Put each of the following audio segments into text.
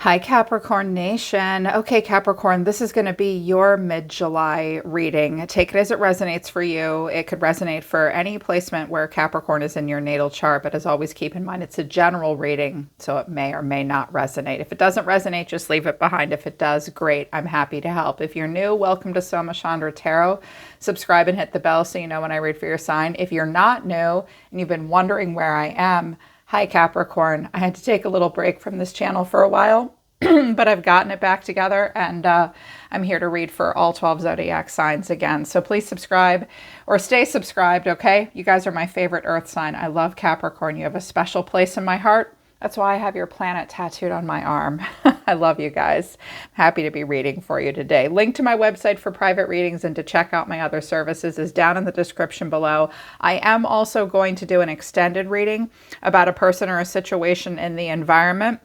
Hi, Capricorn Nation. Okay, Capricorn, this is going to be your mid-July reading. Take it as it resonates for you. It could resonate for any placement where Capricorn is in your natal chart, but as always, keep in mind it's a general reading, so it may or may not resonate. If it doesn't resonate, just leave it behind. If it does, great. I'm happy to help. If you're new, welcome to Soma Chandra Tarot. Subscribe and hit the bell so you know when I read for your sign. If you're not new and you've been wondering where I am, hi, Capricorn. I had to take a little break from this channel for a while, but I've gotten it back together, and I'm here to read for all 12 Zodiac signs again. So please subscribe or stay subscribed, okay? You guys are my favorite earth sign. I love Capricorn. You have a special place in my heart. That's why I have your planet tattooed on my arm. I love you guys. Happy to be reading for you today. Link to my website for private readings and to check out my other services is down in the description below. I am also going to do an extended reading about a person or a situation in the environment.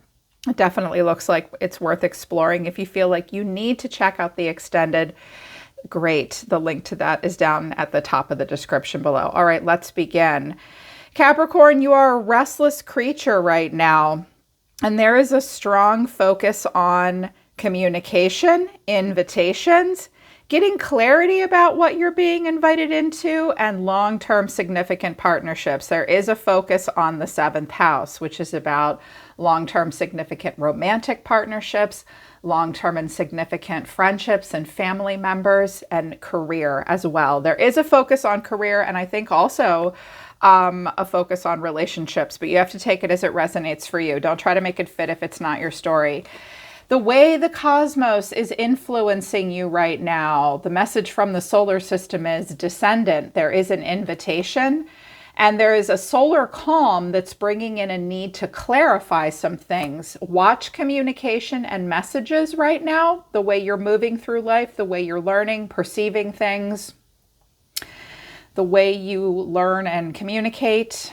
It definitely looks like it's worth exploring. If you feel like you need to check out the extended, great. The link to that is down at the top of the description below. All right, let's begin. Capricorn, you are a restless creature right now, and there is a strong focus on communication, invitations, getting clarity about what you're being invited into, and long-term significant partnerships. There is a focus on the 7th house, which is about long-term significant romantic partnerships, long-term and significant friendships and family members, and career as well. There is a focus on career, and I think also a focus on relationships, but you have to take it as it resonates for you. Don't try to make it fit if it's not your story. The way the cosmos is influencing you right now, the message from the solar system is descendant. There is an invitation, and there is a solar calm that's bringing in a need to clarify some things. Watch communication and messages right now, the way you're moving through life, the way you're learning, perceiving things, the way you learn and communicate,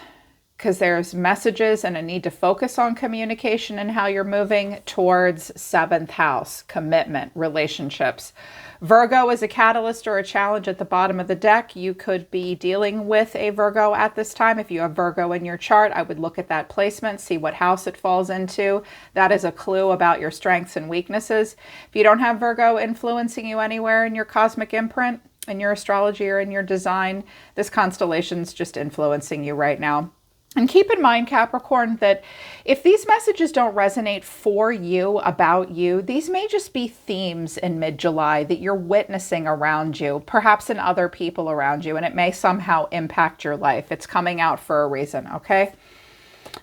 because there's messages and a need to focus on communication and how you're moving towards 7th house, commitment, relationships. Virgo is a catalyst or a challenge at the bottom of the deck. You could be dealing with a Virgo at this time. If you have Virgo in your chart, I would look at that placement, see what house it falls into. That is a clue about your strengths and weaknesses. If you don't have Virgo influencing you anywhere in your cosmic imprint, in your astrology or in your design, this constellation's just influencing you right now. And keep in mind, Capricorn, that if these messages don't resonate for you, about you, these may just be themes in mid-July that you're witnessing around you, perhaps in other people around you, and it may somehow impact your life. It's coming out for a reason, okay?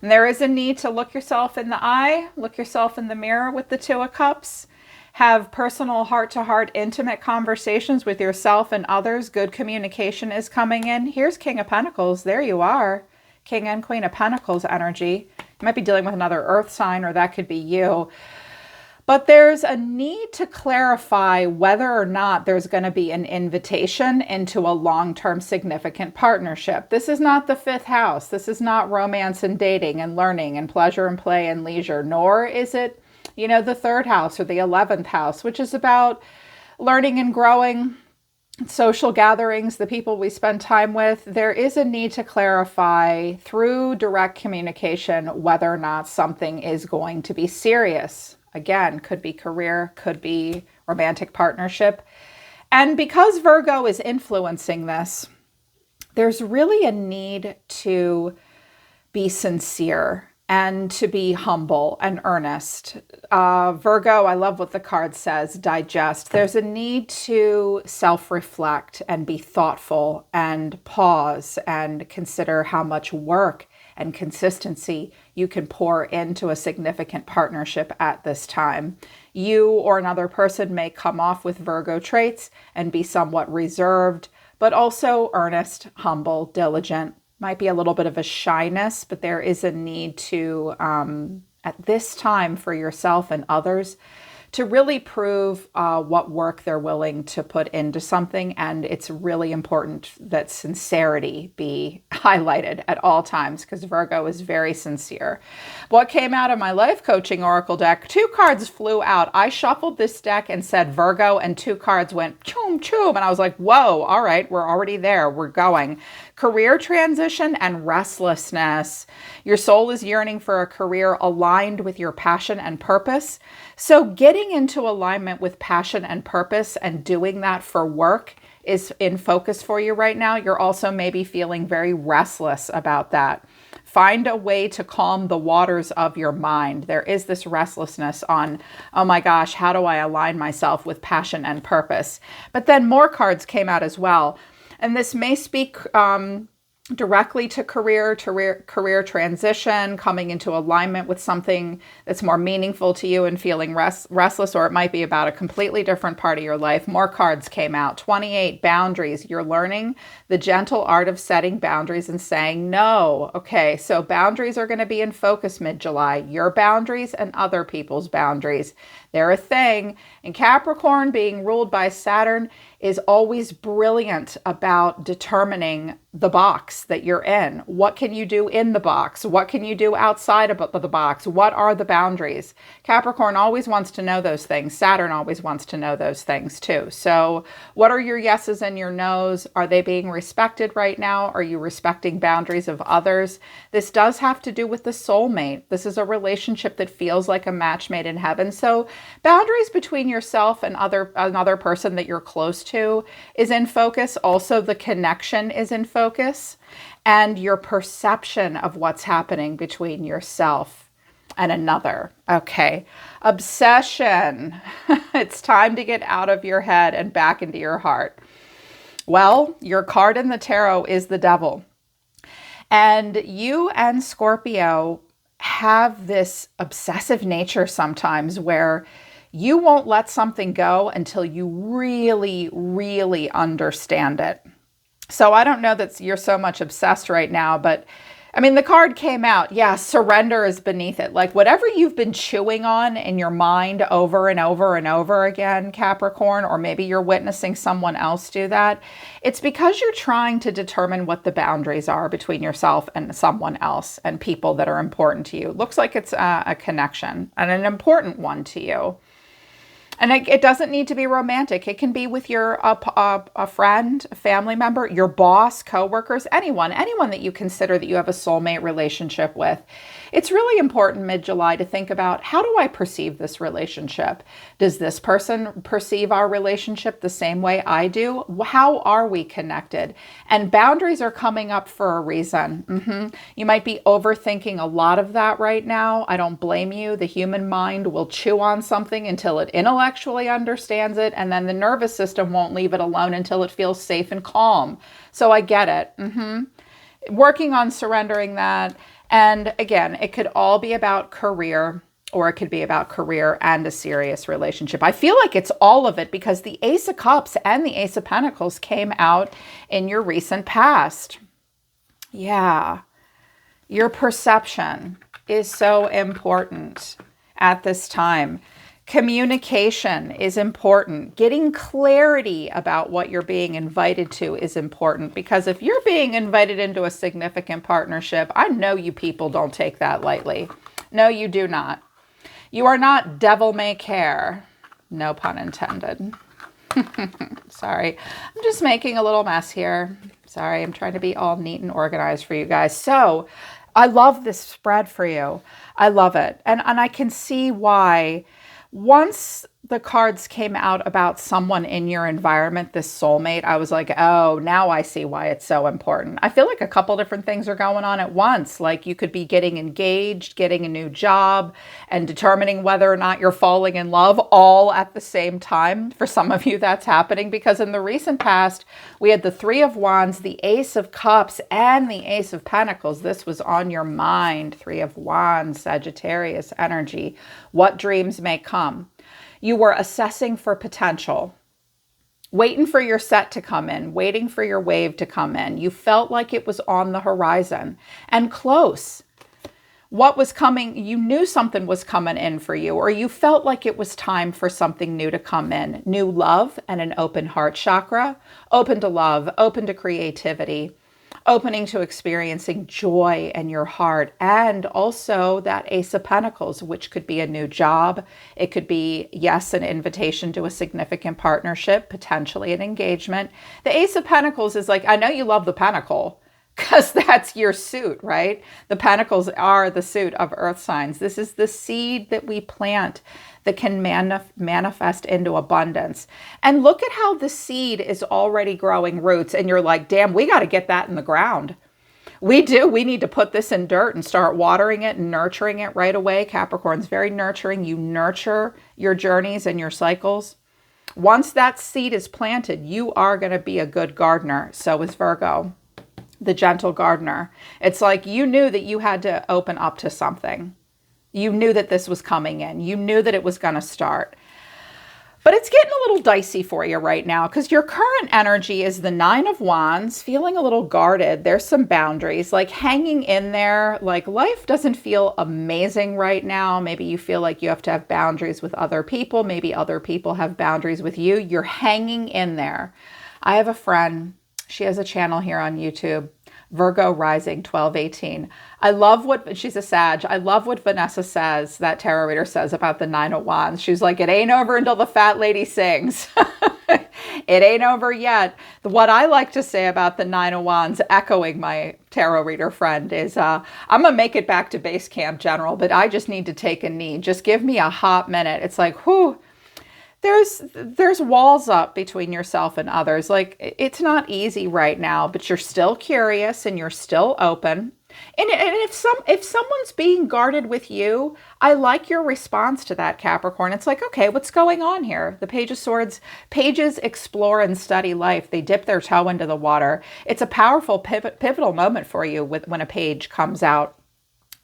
And there is a need to look yourself in the eye, look yourself in the mirror with the 2 of Cups. Have personal heart-to-heart intimate conversations with yourself and others. Good communication is coming in. Here's King of Pentacles. There you are. King and Queen of Pentacles energy. You might be dealing with another earth sign, or that could be you. But there's a need to clarify whether or not there's going to be an invitation into a long-term significant partnership. This is not the 5th house. This is not romance and dating and learning and pleasure and play and leisure, nor is it, you know, the 3rd house or the 11th house, which is about learning and growing, social gatherings, the people we spend time with. There is a need to clarify through direct communication whether or not something is going to be serious. Again, could be career, could be romantic partnership. And because Virgo is influencing this, there's really a need to be sincere and to be humble and earnest. Virgo, I love what the card says, digest. There's a need to self-reflect and be thoughtful and pause and consider how much work and consistency you can pour into a significant partnership at this time. You or another person may come off with Virgo traits and be somewhat reserved, but also earnest, humble, diligent. Might be a little bit of a shyness, but there is a need to, at this time for yourself and others, to really prove what work they're willing to put into something. And it's really important that sincerity be highlighted at all times, because Virgo is very sincere. What came out of my life coaching oracle deck, 2 cards flew out. I shuffled this deck and said Virgo, and 2 cards went choom choom. And I was like, whoa, all right, we're already there. We're going. Career transition and restlessness. Your soul is yearning for a career aligned with your passion and purpose. So getting into alignment with passion and purpose and doing that for work is in focus for you right now. You're also maybe feeling very restless about that. Find a way to calm the waters of your mind. There is this restlessness on, oh my gosh, how do I align myself with passion and purpose? But then more cards came out as well. And this may speak directly to career transition, coming into alignment with something that's more meaningful to you and feeling restless, or it might be about a completely different part of your life. More cards came out. 28, boundaries. You're learning the gentle art of setting boundaries and saying no. Okay, so boundaries are going to be in focus mid-July. Your boundaries and other people's boundaries. They're a thing. And Capricorn, being ruled by Saturn, is always brilliant about determining the box that you're in. What can you do in the box? What can you do outside of the box? What are the boundaries? Capricorn always wants to know those things. Saturn always wants to know those things too. So what are your yeses and your nos? Are they being respected right now? Are you respecting boundaries of others? This does have to do with the soulmate. This is a relationship that feels like a match made in heaven. So boundaries between yourself and another person that you're close to is in focus. Also, the connection is in focus, and your perception of what's happening between yourself and another. Okay. Obsession. It's time to get out of your head and back into your heart. Well, your card in the tarot is the Devil. And you and Scorpio have this obsessive nature sometimes where you won't let something go until you really, really understand it. So I don't know that you're so much obsessed right now, but I mean, the card came out. Yeah, surrender is beneath it. Like whatever you've been chewing on in your mind over and over and over again, Capricorn, or maybe you're witnessing someone else do that. It's because you're trying to determine what the boundaries are between yourself and someone else and people that are important to you. Looks like it's a connection and an important one to you. And it doesn't need to be romantic. It can be with your a friend, a family member, your boss, coworkers, anyone that you consider that you have a soulmate relationship with. It's really important mid-July to think about, how do I perceive this relationship? Does this person perceive our relationship the same way I do? How are we connected? And boundaries are coming up for a reason. You might be overthinking a lot of that right now. I don't blame you. The human mind will chew on something until it intellectually understands it, and then the nervous system won't leave it alone until it feels safe and calm. So I get it. Working on surrendering that. And again, it could all be about career, or it could be about career and a serious relationship. I feel like it's all of it because the Ace of Cups and the Ace of Pentacles came out in your recent past. Yeah. Your perception is so important at this time. Communication is important. Getting clarity about what you're being invited to is important, because if you're being invited into a significant partnership, I know you people don't take that lightly. No, you do not. You are not devil may care. No pun intended. Sorry. I'm just making a little mess here. Sorry, I'm trying to be all neat and organized for you guys. So I love this spread for you. I love it. And I can see why. Once the cards came out about someone in your environment, this soulmate, I was like, oh, now I see why it's so important. I feel like a couple different things are going on at once. Like you could be getting engaged, getting a new job, and determining whether or not you're falling in love all at the same time. For some of you, that's happening because in the recent past, we had the Three of Wands, the Ace of Cups, and the Ace of Pentacles. This was on your mind. Three of Wands, Sagittarius energy. What dreams may come? You were assessing for potential, waiting for your set to come in, waiting for your wave to come in. You felt like it was on the horizon and close. What was coming, you knew something was coming in for you, or you felt like it was time for something new to come in. New love and an open heart chakra, open to love, open to creativity, opening to experiencing joy in your heart, and also that Ace of Pentacles, which could be a new job. It could be, yes, an invitation to a significant partnership, potentially an engagement. The Ace of Pentacles is like, I know you love the pentacle, because that's your suit, right? The pentacles are the suit of earth signs. This is the seed that we plant that can manifest into abundance. And look at how the seed is already growing roots. And you're like, damn, we got to get that in the ground. We do. We need to put this in dirt and start watering it and nurturing it right away. Capricorn's very nurturing. You nurture your journeys and your cycles. Once that seed is planted, you are going to be a good gardener. So is Virgo, the gentle gardener. It's like you knew that you had to open up to something. You knew that this was coming in. You knew that it was going to start. But it's getting a little dicey for you right now because your current energy is the Nine of Wands, feeling a little guarded. There's some boundaries, like hanging in there. Like life doesn't feel amazing right now. Maybe you feel like you have to have boundaries with other people. Maybe other people have boundaries with you. You're hanging in there. I have a friend. She has a channel here on YouTube, Virgo Rising 1218. I love what, she's a Sag. I love what Vanessa says, that tarot reader says about the Nine of Wands. She's like, it ain't over until the fat lady sings. It ain't over yet. What I like to say about the Nine of Wands, echoing my tarot reader friend, is I'm going to make it back to base camp, General, but I just need to take a knee. Just give me a hot minute. It's like, whew. There's walls up between yourself and others. Like it's not easy right now, but you're still curious and you're still open. And if someone's being guarded with you, I like your response to that, Capricorn. It's like, okay, what's going on here? The Page of Swords, pages explore and study life. They dip their toe into the water. It's a powerful pivotal moment for you when a page comes out.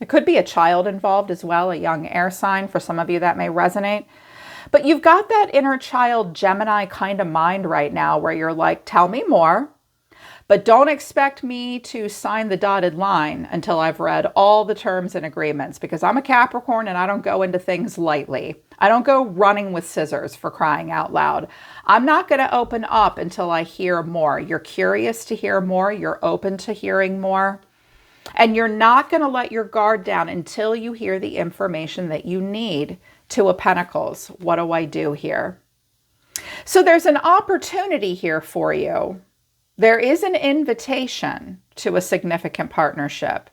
It could be a child involved as well, a young air sign. For some of you that may resonate. But you've got that inner child Gemini kind of mind right now where you're like, tell me more, but don't expect me to sign the dotted line until I've read all the terms and agreements, because I'm a Capricorn and I don't go into things lightly. I don't go running with scissors, for crying out loud. I'm not going to open up until I hear more. You're curious to hear more. You're open to hearing more. And you're not going to let your guard down until you hear the information that you need. Two of Pentacles. What do I do here? So there's an opportunity here for you. There is an invitation to a significant partnership,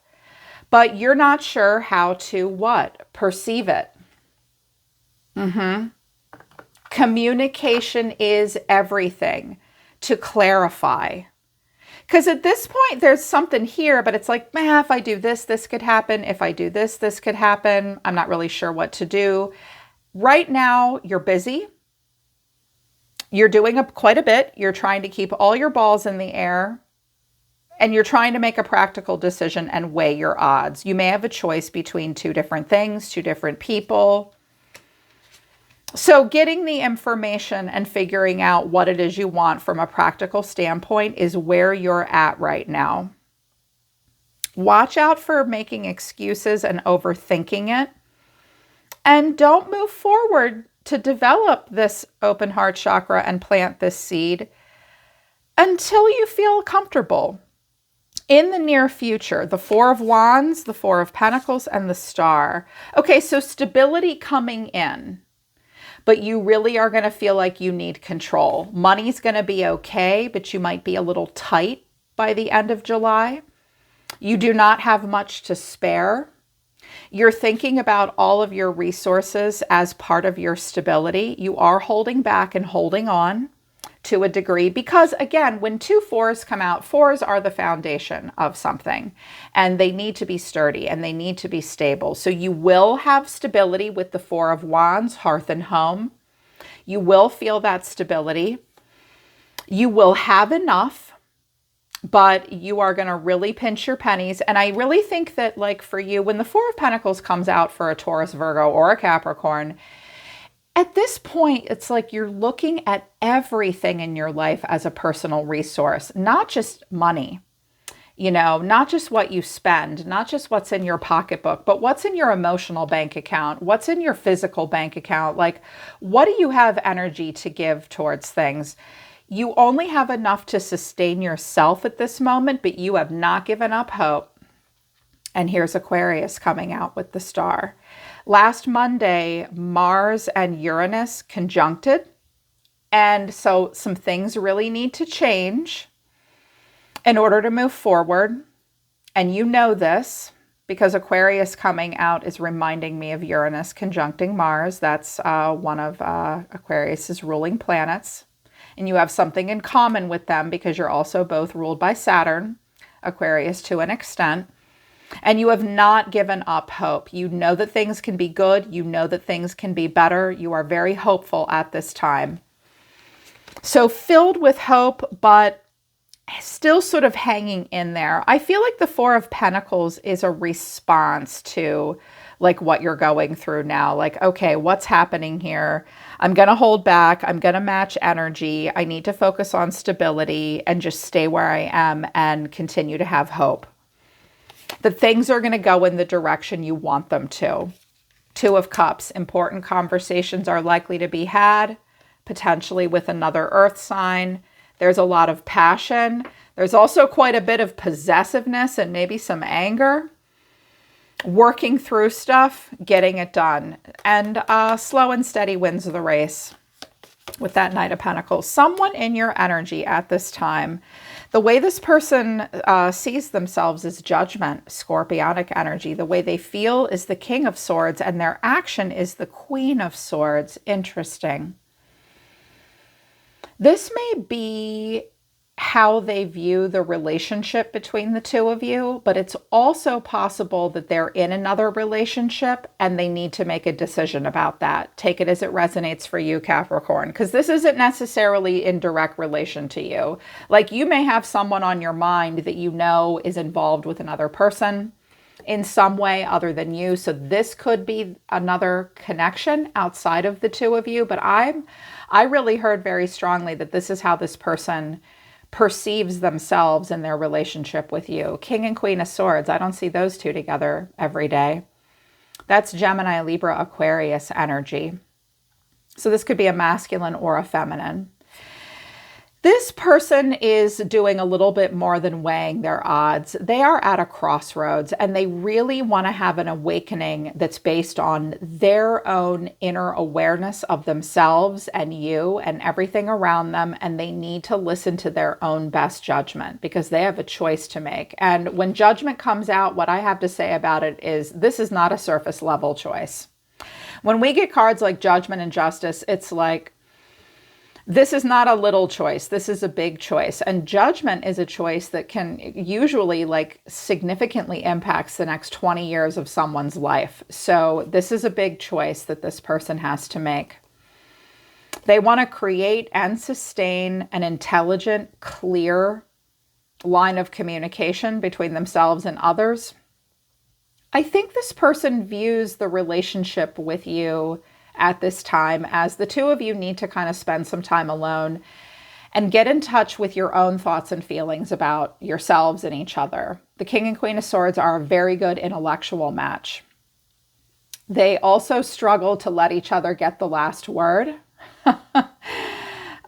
but you're not sure how to what? Perceive it. Communication is everything. To clarify. Because at this point, there's something here, but it's like, man, if I do this, this could happen. If I do this, this could happen. I'm not really sure what to do. Right now, you're busy. You're doing quite a bit. You're trying to keep all your balls in the air. And you're trying to make a practical decision and weigh your odds. You may have a choice between two different things, two different people. So getting the information and figuring out what it is you want from a practical standpoint is where you're at right now. Watch out for making excuses and overthinking it. And don't move forward to develop this open heart chakra and plant this seed until you feel comfortable. In the near future, the Four of Wands, the Four of Pentacles, and the Star. Okay, so stability coming in. But you really are going to feel like you need control. Money's going to be okay, but you might be a little tight by the end of July. You do not have much to spare. You're thinking about all of your resources as part of your stability. You are holding back and holding on to a degree because, again, when two fours come out, fours are the foundation of something and they need to be sturdy and they need to be stable. So you will have stability with the Four of Wands, hearth and home. You will feel that stability. You will have enough, but you are going to really pinch your pennies. And I really think that, like, for you, when the Four of Pentacles comes out for a Taurus, Virgo, or a Capricorn, at this point, it's like you're looking at everything in your life as a personal resource, not just money, you know, not just what you spend, not just what's in your pocketbook, but what's in your emotional bank account, what's in your physical bank account. Like, what do you have energy to give towards things? You only have enough to sustain yourself at this moment, but you have not given up hope. And here's Aquarius coming out with the Star. Last Monday, Mars and Uranus conjuncted. And so some things really need to change in order to move forward. And you know this because Aquarius coming out is reminding me of Uranus conjuncting Mars. That's one of Aquarius's ruling planets. And you have something in common with them because you're also both ruled by Saturn, Aquarius to an extent. And you have not given up hope. You know that things can be good. You know that things can be better. You are very hopeful at this time. So filled with hope, but still sort of hanging in there. I feel like the Four of Pentacles is a response to like what you're going through now. Like, okay, what's happening here? I'm going to hold back. I'm going to match energy. I need to focus on stability and just stay where I am and continue to have hope that things are going to go in the direction you want them to. Two of Cups, important conversations are likely to be had, potentially with another earth sign. There's a lot of passion. There's also quite a bit of possessiveness and maybe some anger. Working through stuff, getting it done. And slow and steady wins the race with that Knight of Pentacles. Someone in your energy at this time, the way this person sees themselves is judgment, scorpionic energy. The way they feel is the King of Swords, and their action is the Queen of Swords. Interesting. This may be how they view the relationship between the two of you, but it's also possible that they're in another relationship and they need to make a decision about that. Take it as it resonates for you, Capricorn, because this isn't necessarily in direct relation to you. Like, you may have someone on your mind that you know is involved with another person in some way other than you. So this could be another connection outside of the two of you, but I really heard very strongly that this is how this person perceives themselves in their relationship with you. King and Queen of Swords. I don't see those two together every day. That's Gemini, Libra, Aquarius energy. So this could be a masculine or a feminine. This person is doing a little bit more than weighing their odds. They are at a crossroads and they really want to have an awakening that's based on their own inner awareness of themselves and you and everything around them. And they need to listen to their own best judgment because they have a choice to make. And when judgment comes out, what I have to say about it is this is not a surface level choice. When we get cards like Judgment and Justice, it's like, this is not a little choice. This is a big choice. And judgment is a choice that can usually like significantly impacts the next 20 years of someone's life. So this is a big choice that this person has to make. They want to create and sustain an intelligent, clear line of communication between themselves and others. I think this person views the relationship with you at this time as the two of you need to kind of spend some time alone and get in touch with your own thoughts and feelings about yourselves and each other. The King and Queen of Swords are a very good intellectual match. They also struggle to let each other get the last word.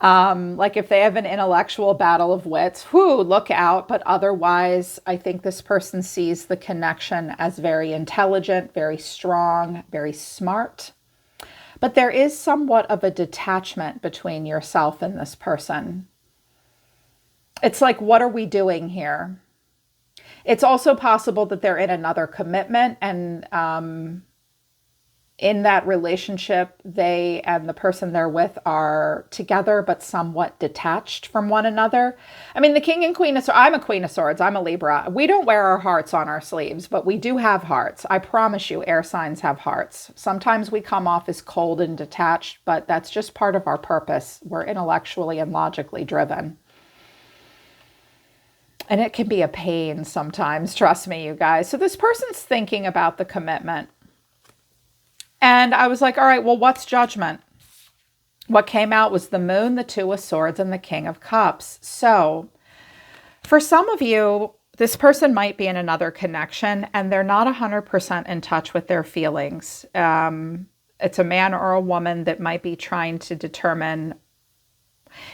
Like if they have an intellectual battle of wits, look out. But otherwise, I think this person sees the connection as very intelligent, very strong, very smart. But there is somewhat of a detachment between yourself and this person. It's like, what are we doing here? It's also possible that they're in another commitment and in that relationship, they and the person they're with are together, but somewhat detached from one another. I mean, the King and Queen of Swords, I'm a Queen of Swords, I'm a Libra. We don't wear our hearts on our sleeves, but we do have hearts. I promise you, air signs have hearts. Sometimes we come off as cold and detached, but that's just part of our purpose. We're intellectually and logically driven. And it can be a pain sometimes, trust me, you guys. So this person's thinking about the commitment. And I was like, all right, well, what's judgment? What came out was the Moon, the Two of Swords, and the King of Cups. So for some of you, this person might be in another connection and they're not 100% in touch with their feelings. It's a man or a woman that might be trying to determine.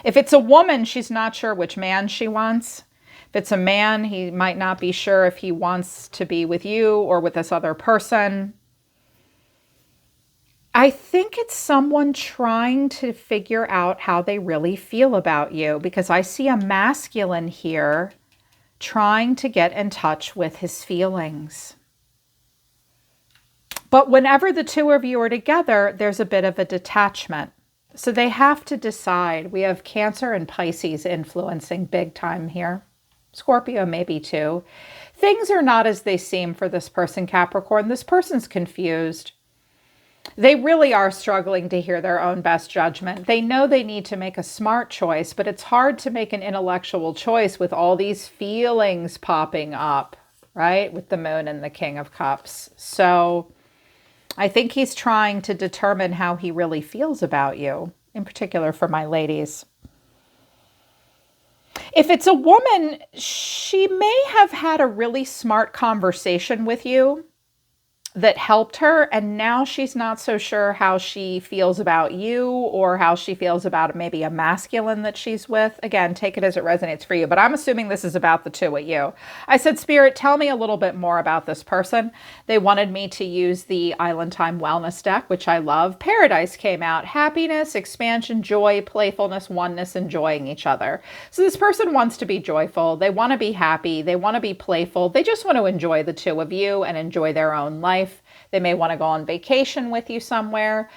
If it's a woman, she's not sure which man she wants. If it's a man, he might not be sure if he wants to be with you or with this other person. I think it's someone trying to figure out how they really feel about you because I see a masculine here trying to get in touch with his feelings. But whenever the two of you are together, there's a bit of a detachment. So they have to decide. We have Cancer and Pisces influencing big time here. Scorpio maybe too. Things are not as they seem for this person, Capricorn. This person's confused. They really are struggling to hear their own best judgment. They know they need to make a smart choice, but it's hard to make an intellectual choice with all these feelings popping up, right? With the Moon and the King of Cups. So I think he's trying to determine how he really feels about you, in particular for my ladies. If it's a woman, she may have had a really smart conversation with you that helped her, and now she's not so sure how she feels about you or how she feels about maybe a masculine that she's with. Again, take it as it resonates for you, but I'm assuming this is about the two of you. I said, Spirit, tell me a little bit more about this person. They wanted me to use the Island Time Wellness deck, which I love. Paradise came out. Happiness, expansion, joy, playfulness, oneness, enjoying each other. So this person wants to be joyful. They want to be happy. They want to be playful. They just want to enjoy the two of you and enjoy their own life. They may want to go on vacation with you somewhere.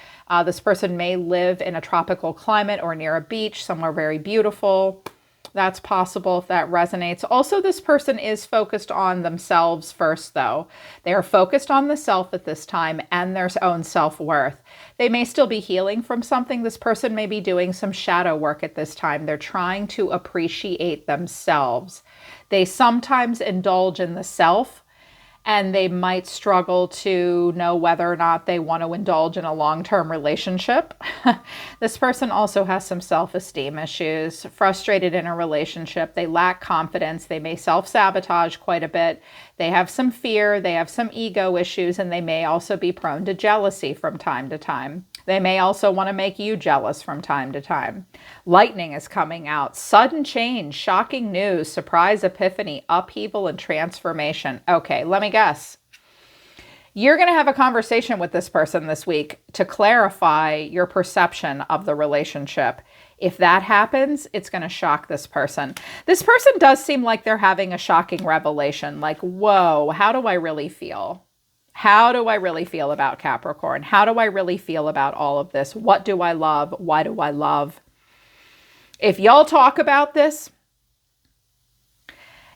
This person may live in a tropical climate or near a beach, somewhere very beautiful. That's possible if that resonates. Also, this person is focused on themselves first, though. They are focused on the self at this time and their own self-worth. They may still be healing from something. This person may be doing some shadow work at this time. They're trying to appreciate themselves. They sometimes indulge in the self, and they might struggle to know whether or not they want to indulge in a long-term relationship. This person also has some self-esteem issues, frustrated in a relationship. They lack confidence. They may self-sabotage quite a bit. They have some fear. They have some ego issues, and they may also be prone to jealousy from time to time. They may also want to make you jealous from time to time. Lightning is coming out. Sudden change, shocking news, surprise epiphany, upheaval, and transformation. Okay, let me guess. You're going to have a conversation with this person this week to clarify your perception of the relationship. If that happens, it's going to shock this person. This person does seem like they're having a shocking revelation. Like, whoa, how do I really feel? How do I really feel about Capricorn? How do I really feel about all of this? What do I love? Why do I love? If y'all talk about this,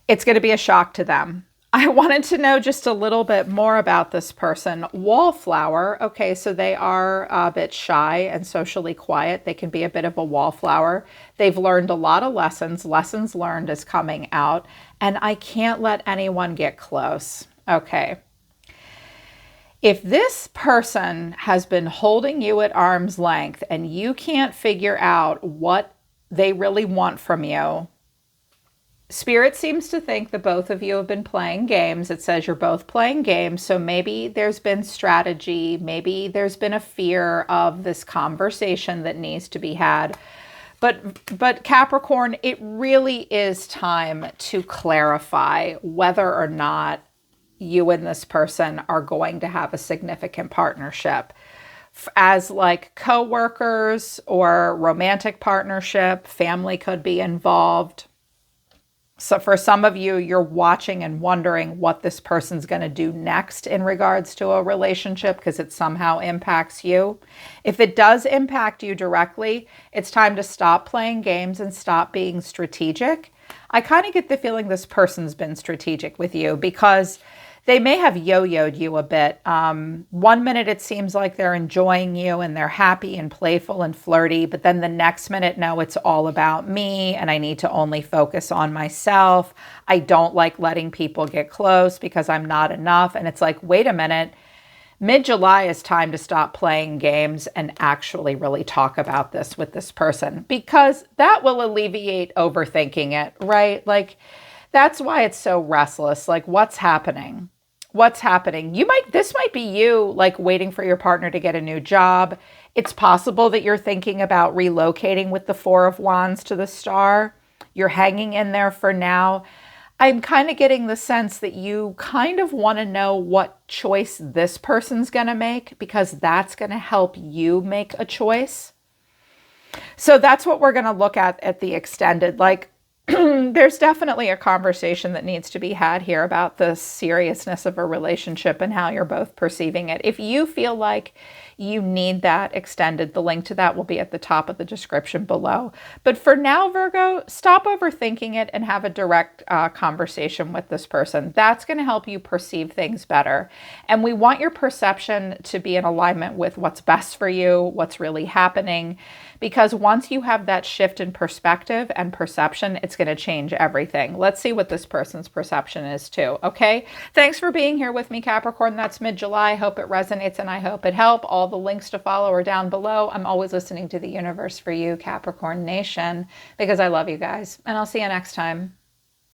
it's going to be a shock to them. I wanted to know just a little bit more about this person. Wallflower. Okay, so they are a bit shy and socially quiet. They can be a bit of a wallflower. They've learned a lot of lessons. Lessons learned is coming out. And I can't let anyone get close. Okay. If this person has been holding you at arm's length and you can't figure out what they really want from you, Spirit seems to think that both of you have been playing games. It says you're both playing games, so maybe there's been strategy, maybe there's been a fear of this conversation that needs to be had. But Capricorn, it really is time to clarify whether or not you and this person are going to have a significant partnership as like co-workers or romantic partnership. Family could be involved. So for some of you, you're watching and wondering what this person's going to do next in regards to a relationship because it somehow impacts you. If it does impact you directly, it's time to stop playing games and stop being strategic. I kind of get the feeling this person's been strategic with you because they may have yo-yoed you a bit. 1 minute it seems like they're enjoying you and they're happy and playful and flirty, but then the next minute, no, it's all about me and I need to only focus on myself. I don't like letting people get close because I'm not enough. And it's like, wait a minute, mid-July is time to stop playing games and actually really talk about this with this person because that will alleviate overthinking it, right? Like, that's why it's so restless. Like, what's happening? What's happening? This might be you like waiting for your partner to get a new job. It's possible that you're thinking about relocating with the Four of Wands to the Star. You're hanging in there for now. I'm kind of getting the sense that you kind of want to know what choice this person's going to make because that's going to help you make a choice. So that's what we're going to look at the extended. Like, There's definitely a conversation that needs to be had here about the seriousness of a relationship and how you're both perceiving it. If you feel like you need that extended, the link to that will be at the top of the description below. But for now, Virgo, stop overthinking it and have a direct conversation with this person. That's going to help you perceive things better. And we want your perception to be in alignment with what's best for you, what's really happening. Because once you have that shift in perspective and perception, it's going to change everything. Let's see what this person's perception is too, okay? Thanks for being here with me, Capricorn. That's mid-July. Hope it resonates and I hope it helped. All the links to follow are down below. I'm always listening to the universe for you, Capricorn Nation, because I love you guys. And I'll see you next time.